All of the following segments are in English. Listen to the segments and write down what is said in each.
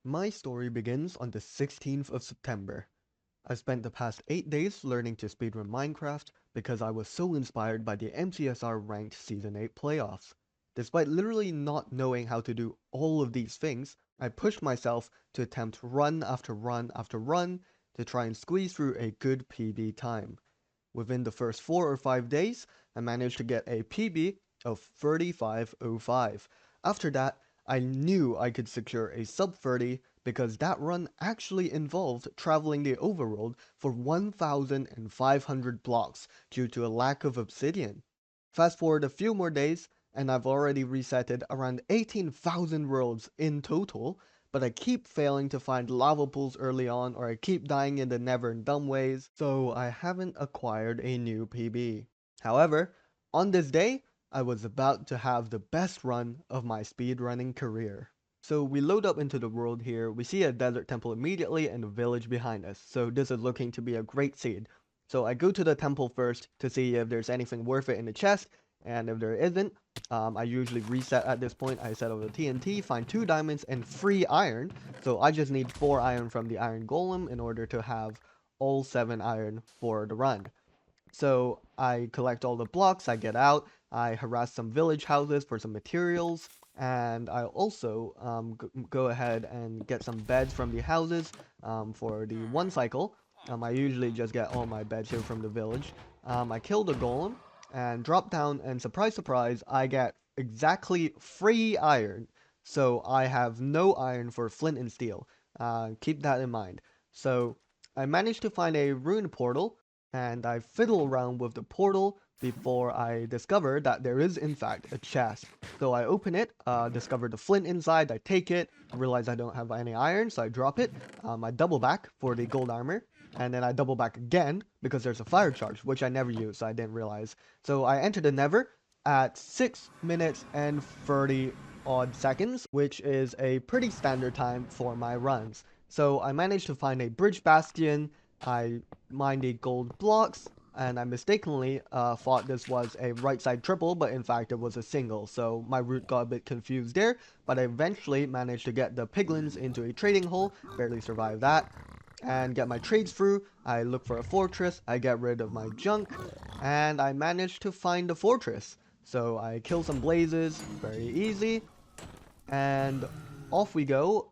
My story begins on the 16th of September. I spent the past 8 days learning to speedrun Minecraft because I was so inspired by the MCSR ranked Season 8 playoffs. Despite literally not knowing how to do all of these things, I pushed myself to attempt run after run after run to try and squeeze through a good PB time. Within the first 4 or 5 days, I managed to get a PB of 35.05. After that, I knew I could secure a sub 30 because that run actually involved traveling the overworld for 1,500 blocks due to a lack of obsidian. Fast forward a few more days, and I've already resetted around 18,000 worlds in total, but I keep failing to find lava pools early on, or I keep dying in the never in dumb ways, so I haven't acquired a new PB. However, on this day, I was about to have the best run of my speedrunning career. So we load up into the world here, we see a desert temple immediately and a village behind us, so this is looking to be a great seed. So I go to the temple first to see if there's anything worth it in the chest, and if there isn't, I usually reset at this point. I set up the TNT, find 2 diamonds and 3 iron, so I just need 4 iron from the iron golem in order to have all 7 iron for the run. So I collect all the blocks, I get out, I harass some village houses for some materials, and I also go ahead and get some beds from the houses for the 1 cycle. I usually just get all my beds here from the village. I kill the golem and drop down, and surprise surprise, I get exactly 3 iron. So I have no iron for flint and steel. Keep that in mind. So I managed to find a rune portal, and I fiddle around with the portal before I discover that there is in fact a chest. So I open it, discover the flint inside, I take it, realize I don't have any iron, so I drop it. I double back for the gold armor, and then I double back again because there's a fire charge, which I never use, so I didn't realize. So I enter the Nether at 6 minutes and 30 odd seconds, which is a pretty standard time for my runs. So I managed to find a bridge bastion, I mined the gold blocks, and I mistakenly thought this was a right side triple, but in fact it was a single, so my route got a bit confused there, but I eventually managed to get the piglins into a trading hole, barely survived that, and get my trades through. I look for a fortress, I get rid of my junk, and I managed to find the fortress. So I kill some blazes, very easy, and off we go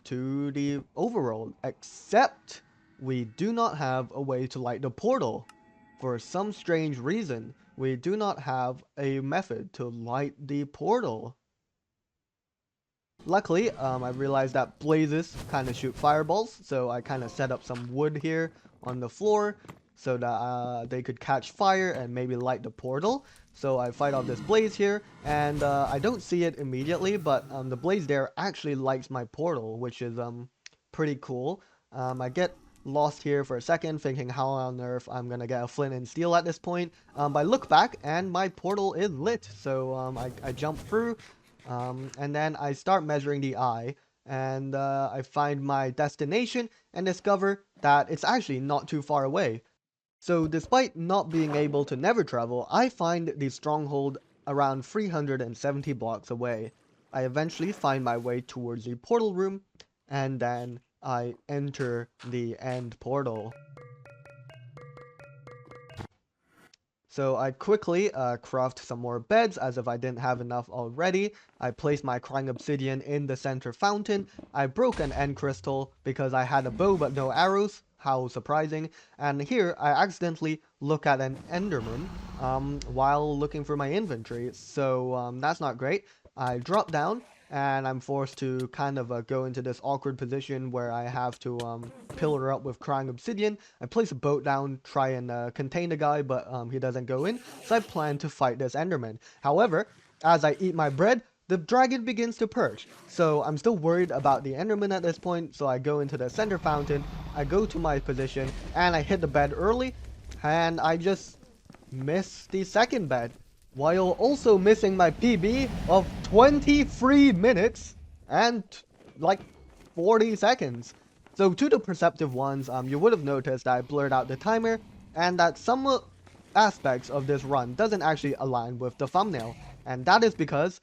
to the overworld, except we do not have a way to light the portal. For some strange reason, we do not have a method to light the portal. Luckily, I realized that blazes kind of shoot fireballs, so I kind of set up some wood here on the floor so that they could catch fire and maybe light the portal. So I fight off this blaze here, and I don't see it immediately, but the blaze there actually lights my portal, which is pretty cool. I get lost here for a second, thinking how on earth I'm gonna get a flint and steel at this point. But I look back, and my portal is lit, so I jump through. And then I start measuring the eye, and I find my destination and discover that it's actually not too far away. So despite not being able to never travel, I find the stronghold around 370 blocks away. I eventually find my way towards the portal room, and then I enter the end portal. So I quickly craft some more beds, as if I didn't have enough already. I placed my crying obsidian in the center fountain. I broke an end crystal because I had a bow but no arrows. How surprising. And here I accidentally look at an enderman while looking for my inventory. So that's not great. I drop down, and I'm forced to kind of go into this awkward position where I have to pillar up with crying obsidian. I place a boat down, try and contain the guy, but he doesn't go in, so I plan to fight this enderman. However, as I eat my bread, the dragon begins to perch, so I'm still worried about the enderman at this point, so I go into the center fountain, I go to my position, and I hit the bed early, and I just miss the second bed, while also missing my PB of 23 minutes and like 40 seconds. So to the perceptive ones, you would have noticed that I blurred out the timer, and that some aspects of this run doesn't actually align with the thumbnail, and that is because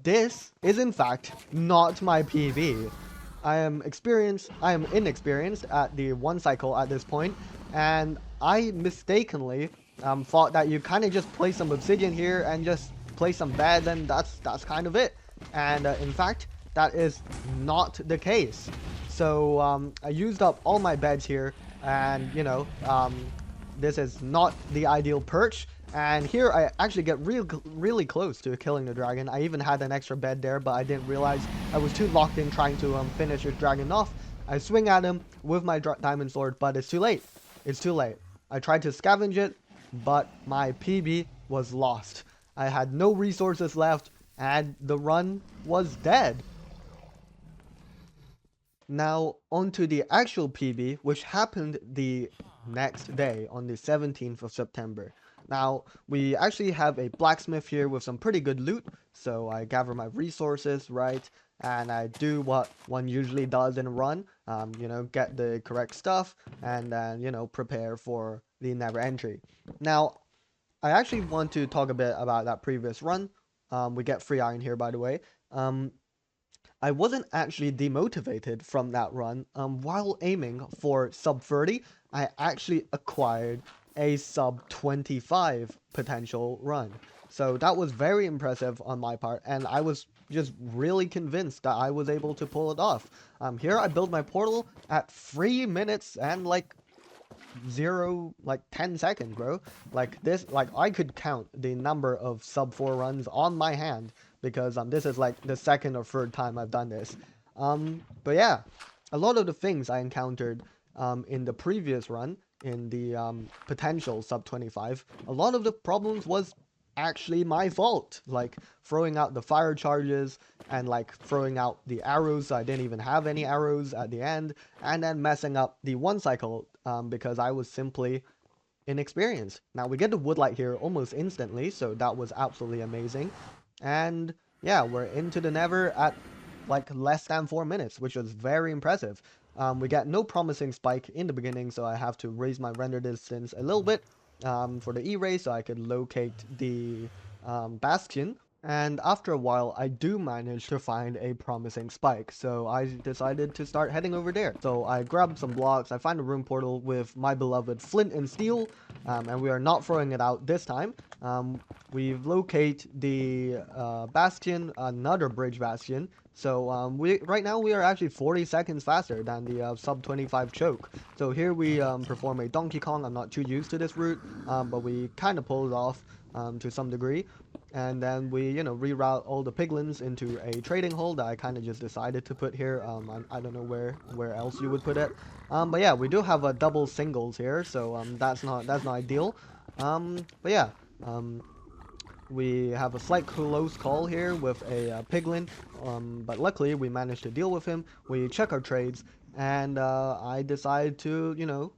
this is in fact not my PB. I am inexperienced at the one cycle at this point, and I mistakenly thought that you kind of just place some obsidian here and just place some beds, and that's kind of it. And in fact, that is not the case. So I used up all my beds here, and this is not the ideal perch. And here I actually get really close to killing the dragon. I even had an extra bed there, but I didn't realize I was too locked in trying to finish the dragon off. I swing at him with my diamond sword, but it's too late. It's too late. I tried to scavenge it, but my PB was lost. I had no resources left, and the run was dead. Now, onto the actual PB, which happened the next day on the 17th of September. Now, we actually have a blacksmith here with some pretty good loot, so I gather my resources, right, and I do what one usually does in a run, get the correct stuff, and then, prepare for the never entry. Now, I actually want to talk a bit about that previous run. We get free iron here, by the way. I wasn't actually demotivated from that run. While aiming for sub 30, I actually acquired a sub 25 potential run. So that was very impressive on my part, and I was just really convinced that I was able to pull it off. Here I built my portal at 3 minutes and like 10 seconds, bro. Like this, like I could count the number of sub 4 runs on my hand because this is like the second or third time I've done this. But yeah, a lot of the things I encountered in the previous run in the potential sub 25, a lot of the problems was actually my fault, like throwing out the fire charges and like throwing out the arrows, so I didn't even have any arrows at the end, and then messing up the one cycle because I was simply inexperienced. Now we get the woodlight here almost instantly, so that was absolutely amazing. And yeah, we're into the nether at like less than 4 minutes, which was very impressive. We get no promising spike in the beginning, so I have to raise my render distance a little bit for the E-ray so I could locate the bastion. And after a while, I do manage to find a promising spike, so I decided to start heading over there. So I grabbed some blocks, I find a room portal with my beloved flint and steel, and we are not throwing it out this time. We've located the bastion, another bridge bastion. So right now we are actually 40 seconds faster than the sub 25 choke. So here we perform a Donkey Kong. I'm not too used to this route, but we kind of pull it off to some degree. And then we, reroute all the piglins into a trading hole that I kind of just decided to put here. I don't know where else you would put it. But yeah, we do have a double singles here, so that's not ideal. But yeah, we have a slight close call here with a piglin, but luckily we managed to deal with him. We check our trades, and I decide to,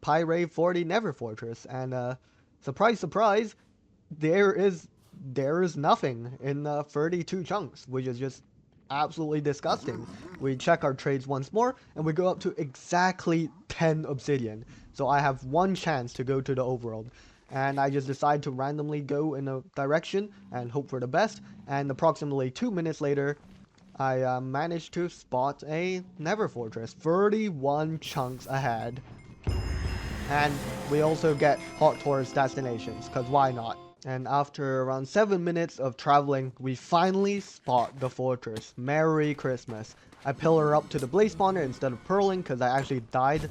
pirate for the Never Fortress, and surprise, surprise, there is nothing in 32 chunks, which is just absolutely disgusting. We check our trades once more, and we go up to exactly 10 obsidian. So I have one chance to go to the overworld. And I just decide to randomly go in a direction and hope for the best. And approximately 2 minutes later, I managed to spot a Never Fortress 31 chunks ahead. And we also get hot tourist destinations, because why not? And after around 7 minutes of traveling, we finally spot the fortress. Merry Christmas. I pillar up to the blaze spawner instead of pearling because I actually died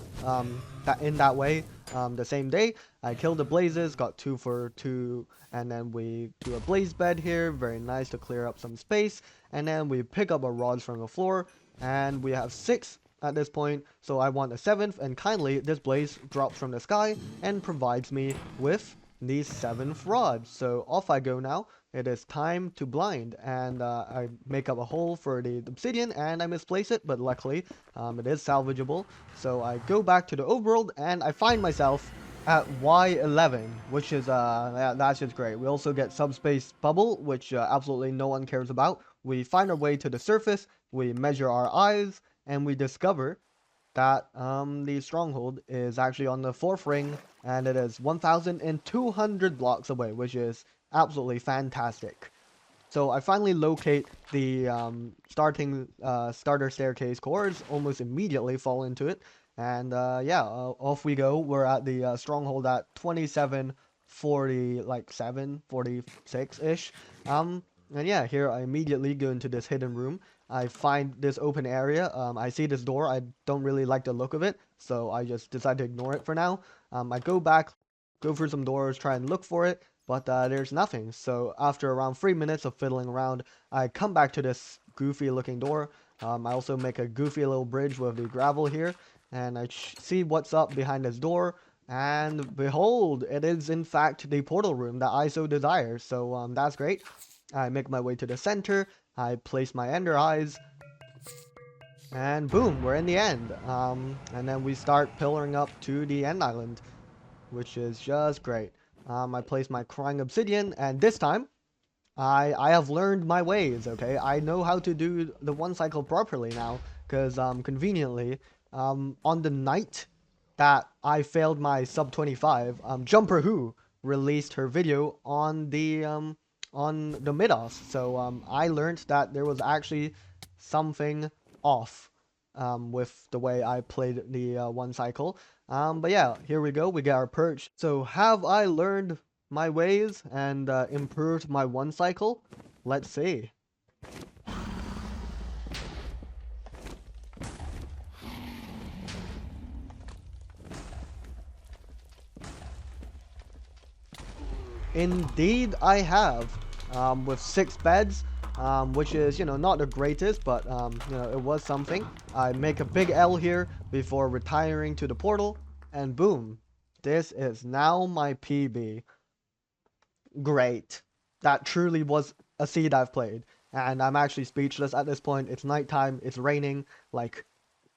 in that way the same day. I killed the blazes, got 2 for 2, and then we do a blaze bed here. Very nice to clear up some space. And then we pick up our rods from the floor, and we have 6 at this point, so I want a 7th, and kindly this blaze drops from the sky and provides me with the 7th rod. So off I go now. It is time to blind, and I make up a hole for the obsidian and I misplace it, but luckily it is salvageable. So I go back to the overworld and I find myself at Y11, which is that's just great. We also get subspace bubble, which absolutely no one cares about. We find our way to the surface, we measure our eyes, and we discover that the stronghold is actually on the 4th ring, and it is 1,200 blocks away, which is absolutely fantastic. So I finally locate the starter staircase cores, almost immediately fall into it, and yeah, off we go. We're at the stronghold at 2740, like 746 ish. And yeah, here I immediately go into this hidden room. I find this open area. I see this door. I don't really like the look of it, so I just decide to ignore it for now. I go back, go through some doors, try and look for it, but there's nothing. So after around 3 minutes of fiddling around, I come back to this goofy looking door. I also make a goofy little bridge with the gravel here, and I see what's up behind this door. And behold, it is in fact the portal room that I so desire. So that's great. I make my way to the center. I place my ender eyes, and boom, we're in the end. And then we start pillaring up to the end island, which is just great. I place my crying obsidian, and this time I have learned my ways. Okay, I know how to do the one cycle properly now, because conveniently, on the night that I failed my sub 25, Jumper Who released her video on the mid-offs. So I learned that there was actually something off with the way I played the one cycle. But yeah, here we go. We get our perch. So have I learned my ways and improved my one cycle? Let's see. Indeed, I have. With 6 beds, which is, not the greatest, but, it was something. I make a big L here before retiring to the portal, and boom. This is now my PB. Great. That truly was a seed I've played. And I'm actually speechless at this point. It's nighttime, it's raining. Like,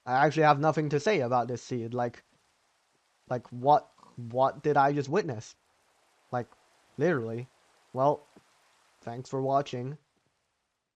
I actually have nothing to say about this seed. Like what did I just witness? Like, literally. Well, thanks for watching.